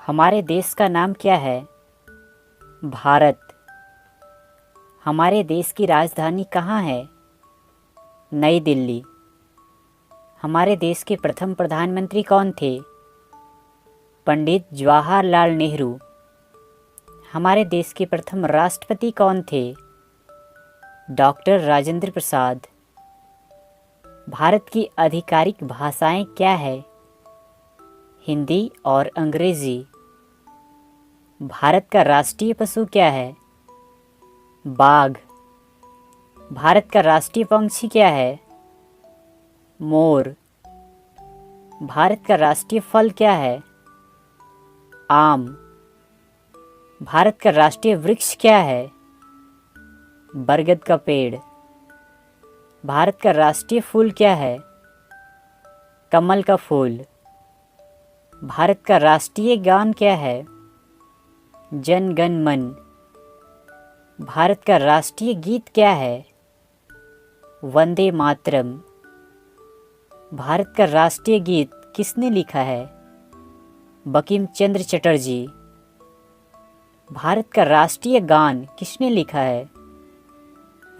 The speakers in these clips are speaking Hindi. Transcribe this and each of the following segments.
हमारे देश का नाम क्या है? भारत। हमारे देश की राजधानी कहाँ है? नई दिल्ली। हमारे देश के प्रथम प्रधानमंत्री कौन थे? पंडित जवाहरलाल नेहरू। हमारे देश के प्रथम राष्ट्रपति कौन थे? डॉक्टर राजेंद्र प्रसाद। भारत की आधिकारिक भाषाएं क्या है? हिंदी और अंग्रेजी। भारत का राष्ट्रीय पशु क्या है? बाघ। भारत का राष्ट्रीय पक्षी क्या है? मोर। भारत का राष्ट्रीय फल क्या है? आम। भारत का राष्ट्रीय वृक्ष क्या है? बरगद का पेड़। भारत का राष्ट्रीय फूल क्या है? कमल का फूल। भारत का राष्ट्रीय गान क्या है? जन गण मन। भारत का राष्ट्रीय गीत क्या है? वंदे मातरम। भारत का राष्ट्रीय गीत किसने लिखा है? बंकिम चंद्र चटर्जी। भारत का राष्ट्रीय गान किसने लिखा है?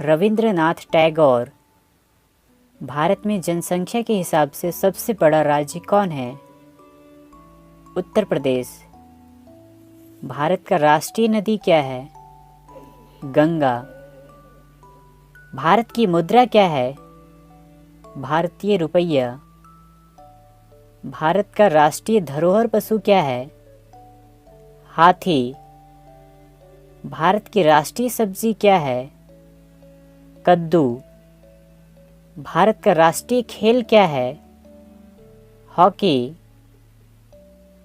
रविंद्रनाथ टैगोर। भारत में जनसंख्या के हिसाब से सबसे बड़ा राज्य कौन है? उत्तर प्रदेश। भारत का राष्ट्रीय नदी क्या है? गंगा। भारत की मुद्रा क्या है? भारतीय रुपया। भारत का राष्ट्रीय धरोहर पशु क्या है? हाथी। भारत की राष्ट्रीय सब्जी क्या है? कद्दू। भारत का राष्ट्रीय खेल क्या है? हॉकी।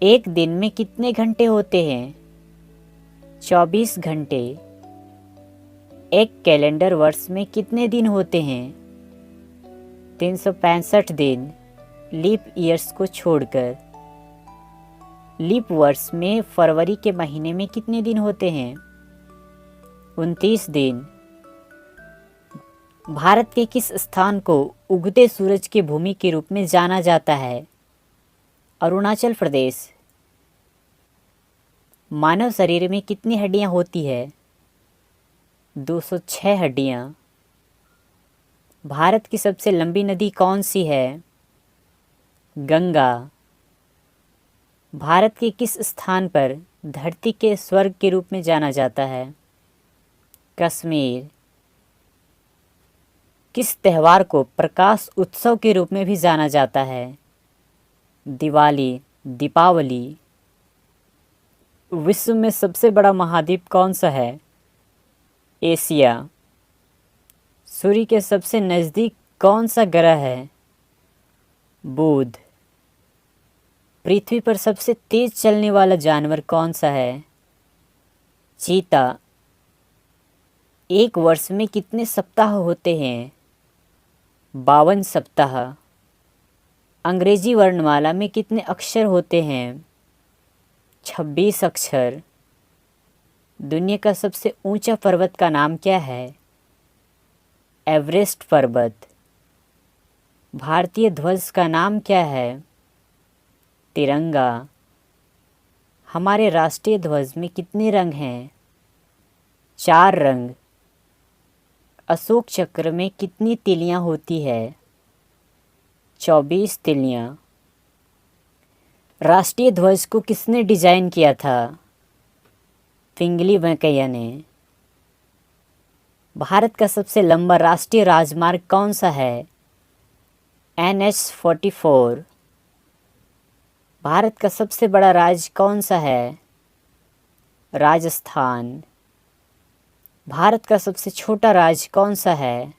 एक दिन में कितने घंटे होते हैं? 24 घंटे। एक कैलेंडर वर्ष में कितने दिन होते हैं? 365 दिन, लीप ईयर्स को छोड़कर। लीप वर्ष में फरवरी के महीने में कितने दिन होते हैं? 29 दिन। भारत के किस स्थान को उगते सूरज की भूमि के रूप में जाना जाता है? अरुणाचल प्रदेश। मानव शरीर में कितनी हड्डियां होती है? 206 हड्डियां। भारत की सबसे लंबी नदी कौन सी है? गंगा। भारत के किस स्थान पर धरती के स्वर्ग के रूप में जाना जाता है? कश्मीर। किस त्योहार को प्रकाश उत्सव के रूप में भी जाना जाता है? दिवाली, दीपावली। विश्व में सबसे बड़ा महाद्वीप कौन सा है? एशिया। सूर्य के सबसे नज़दीक कौन सा ग्रह है? बुध। पृथ्वी पर सबसे तेज चलने वाला जानवर कौन सा है? चीता। एक वर्ष में कितने सप्ताह होते हैं? 52 सप्ताह। अंग्रेजी वर्णमाला में कितने अक्षर होते हैं? 26 अक्षर। दुनिया का सबसे ऊंचा पर्वत का नाम क्या है? एवरेस्ट पर्वत। भारतीय ध्वज का नाम क्या है? तिरंगा। हमारे राष्ट्रीय ध्वज में कितने रंग हैं? 4 रंग। अशोक चक्र में कितनी तिलियां होती है? 24 तिलियां। राष्ट्रीय ध्वज को किसने डिजाइन किया था? पिंगली वेंकैया ने। भारत का सबसे लंबा राष्ट्रीय राजमार्ग कौन सा है? NH-44। भारत का सबसे बड़ा राज्य कौन सा है? राजस्थान। भारत का सबसे छोटा राज्य कौन सा है?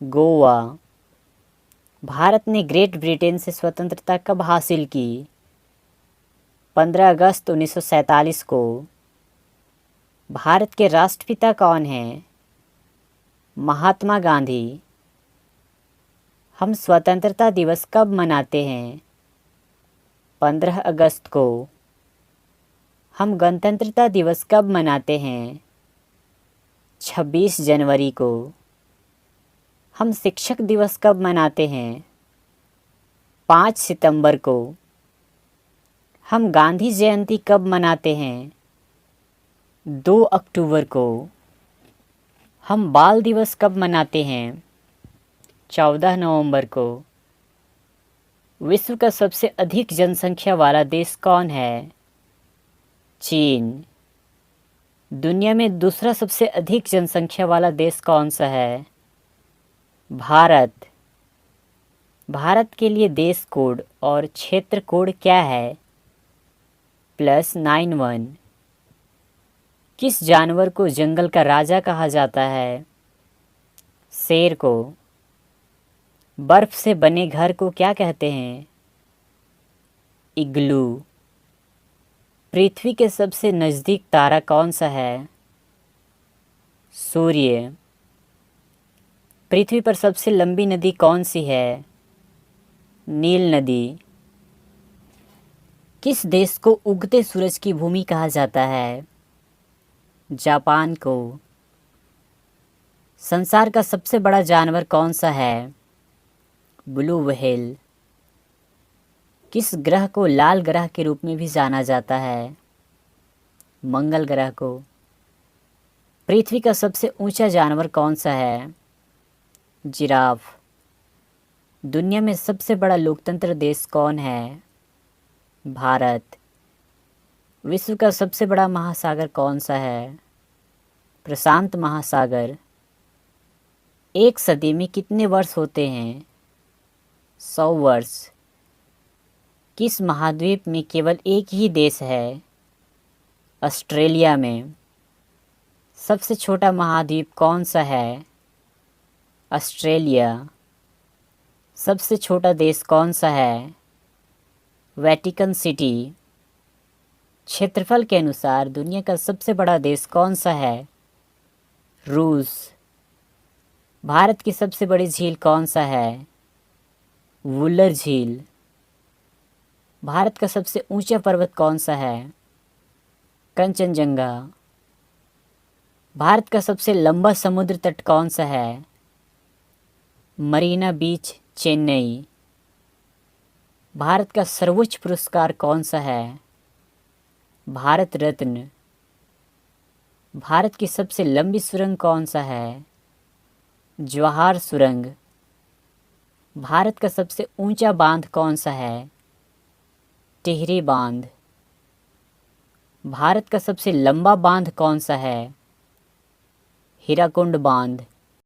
गोवा। भारत ने ग्रेट ब्रिटेन से स्वतंत्रता कब हासिल की? 15 अगस्त 1947 को। भारत के राष्ट्रपिता कौन हैं? महात्मा गांधी। हम स्वतंत्रता दिवस कब मनाते हैं? 15 अगस्त को। हम गणतंत्रता दिवस कब मनाते हैं? 26 जनवरी को। हम शिक्षक दिवस कब मनाते हैं? 5 सितंबर को। हम गांधी जयंती कब मनाते हैं? 2 अक्टूबर को। हम बाल दिवस कब मनाते हैं? 14 नवंबर को। विश्व का सबसे अधिक जनसंख्या वाला देश कौन है? चीन। दुनिया में दूसरा सबसे अधिक जनसंख्या वाला देश कौन सा है? भारत। भारत के लिए देश कोड और क्षेत्र कोड क्या है? +91। किस जानवर को जंगल का राजा कहा जाता है? शेर को। बर्फ से बने घर को क्या कहते हैं? इग्लू। पृथ्वी के सबसे नज़दीक तारा कौन सा है? सूर्य। पृथ्वी पर सबसे लंबी नदी कौन सी है? नील नदी। किस देश को उगते सूरज की भूमि कहा जाता है? जापान को। संसार का सबसे बड़ा जानवर कौन सा है? Blue whale. किस ग्रह को लाल ग्रह के रूप में भी जाना जाता है? मंगल ग्रह को। पृथ्वी का सबसे ऊंचा जानवर कौन सा है? जिराफ। दुनिया में सबसे बड़ा लोकतंत्र देश कौन है? भारत। विश्व का सबसे बड़ा महासागर कौन सा है? प्रशांत महासागर। एक सदी में कितने वर्ष होते हैं? 100 वर्ष। किस महाद्वीप में केवल एक ही देश है? ऑस्ट्रेलिया में। सबसे छोटा महाद्वीप कौन सा है? ऑस्ट्रेलिया। सबसे छोटा देश कौन सा है? Vatican city. क्षेत्रफल के अनुसार दुनिया का सबसे बड़ा देश कौन सा है? रूस। भारत की सबसे बड़ी झील कौन सा है? वुलर झील। भारत का सबसे ऊंचा पर्वत कौन सा है? कंचनजंगा। भारत का सबसे लंबा समुद्र तट कौन सा है? मरीना बीच, चेन्नई। भारत का सर्वोच्च पुरस्कार कौन सा है? भारत रत्न। भारत की सबसे लंबी सुरंग कौन सा है? जवाहर सुरंग। भारत का सबसे ऊंचा बांध कौन सा है? टिहरी बांध। भारत का सबसे लंबा बांध कौन सा है? हीराकुंड बांध।